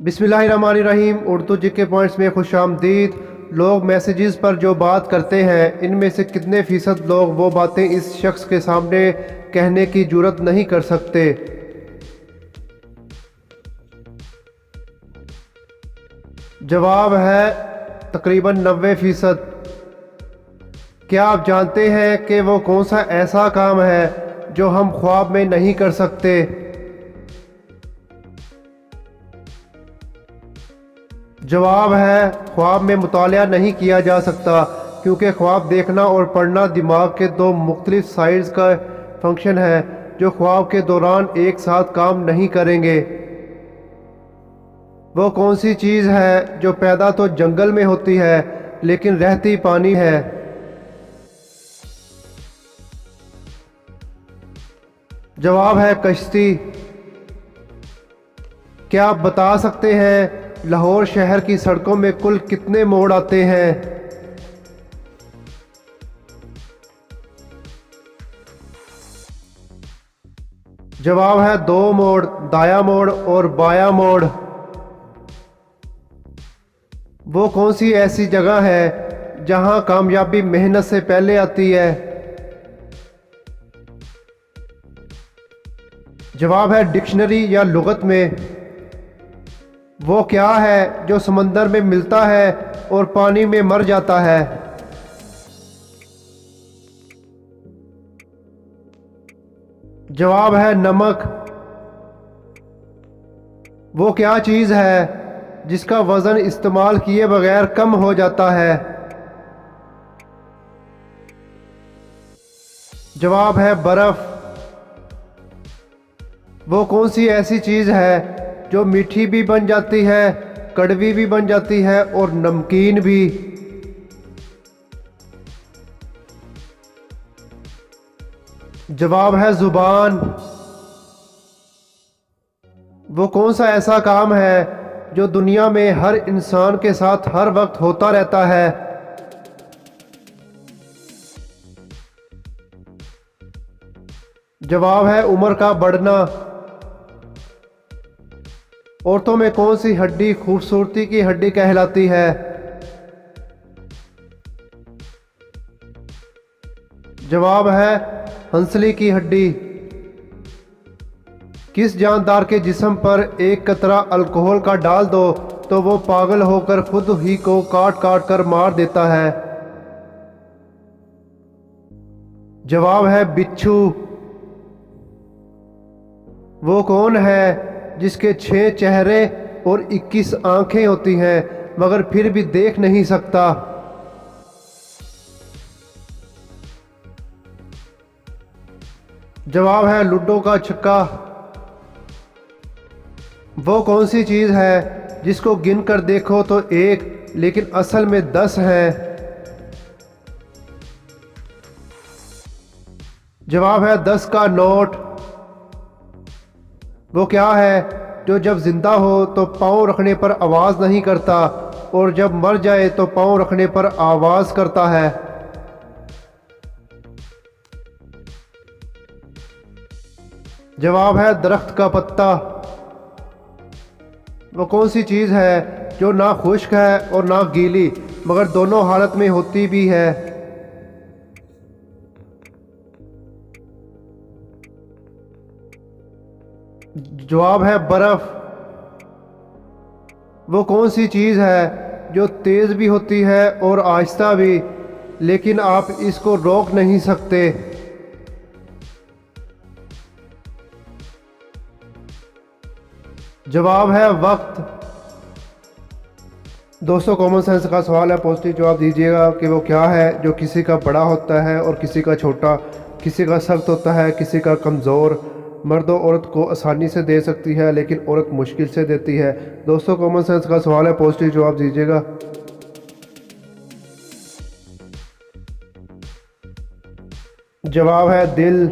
बिस्मिल्लाहिर्रहमानिर्रहीम। Urdu GK points में खुशामदीद। लोग मैसेजेस पर जो बात करते हैं, इनमें से कितने फ़ीसद लोग वो बातें इस शख्स के सामने कहने की जुर्रत नहीं कर सकते? जवाब है तकरीबन 90%। क्या आप जानते हैं कि वो कौन सा ऐसा काम है जो हम ख्वाब में नहीं कर सकते? जवाब है ख्वाब में मुतालिया नहीं किया जा सकता, क्योंकि ख्वाब देखना और पढ़ना दिमाग के दो मुख्तलिफ साइड्स का फंक्शन है जो ख्वाब के दौरान एक साथ काम नहीं करेंगे। वो कौन सी चीज़ है जो पैदा तो जंगल में होती है लेकिन रहती पानी है? जवाब है कश्ती। क्या आप बता सकते हैं लाहौर शहर की सड़कों में कुल कितने मोड़ आते हैं? जवाब है 2 मोड़, दाया मोड़ और बाया मोड़। वो कौन सी ऐसी जगह है जहां कामयाबी मेहनत से पहले आती है? जवाब है डिक्शनरी या लुगत में। वो क्या है जो समंदर में मिलता है और पानी में मर जाता है? जवाब है नमक। वो क्या चीज़ है जिसका वज़न इस्तेमाल किए बगैर कम हो जाता है? जवाब है बर्फ़। वो कौन सी ऐसी चीज़ है जो मीठी भी बन जाती है, कड़वी भी बन जाती है और नमकीन भी? जवाब है ज़ुबान। वो कौन सा ऐसा काम है जो दुनिया में हर इंसान के साथ हर वक्त होता रहता है? जवाब है उम्र का बढ़ना। औरतों में कौन सी हड्डी खूबसूरती की हड्डी कहलाती है? जवाब है हंसली की हड्डी। किस जानदार के जिस्म पर एक कतरा अल्कोहल का डाल दो तो वो पागल होकर खुद ही को काट काट कर मार देता है? जवाब है बिच्छू। वो कौन है जिसके 6 चेहरे और 21 आंखें होती हैं मगर फिर भी देख नहीं सकता? जवाब है लूडो का छक्का। वो कौन सी चीज़ है जिसको गिन कर देखो तो 1 लेकिन असल में 10 है? जवाब है 10 का नोट। वो क्या है जो जब जिंदा हो तो पाँव रखने पर आवाज़ नहीं करता और जब मर जाए तो पाँव रखने पर आवाज़ करता है? जवाब है दरख्त का पत्ता। वो कौन सी चीज़ है जो ना खुश्क है और ना गीली मगर दोनों हालत में होती भी है? जवाब है बर्फ़। वो कौन सी चीज़ है जो तेज़ भी होती है और आहिस्ता भी, लेकिन आप इसको रोक नहीं सकते? जवाब है वक्त। दोस्तों, कॉमन सेंस का सवाल है, पॉजिटिव जवाब दीजिएगा कि वो क्या है जो किसी का बड़ा होता है और किसी का छोटा, किसी का सख्त होता है किसी का कमज़ोर, मर्द और औरत को आसानी से दे सकती है लेकिन औरत मुश्किल से देती है। दोस्तों, कॉमन सेंस का सवाल है, पॉजिटिव जवाब दीजिएगा। जवाब है दिल।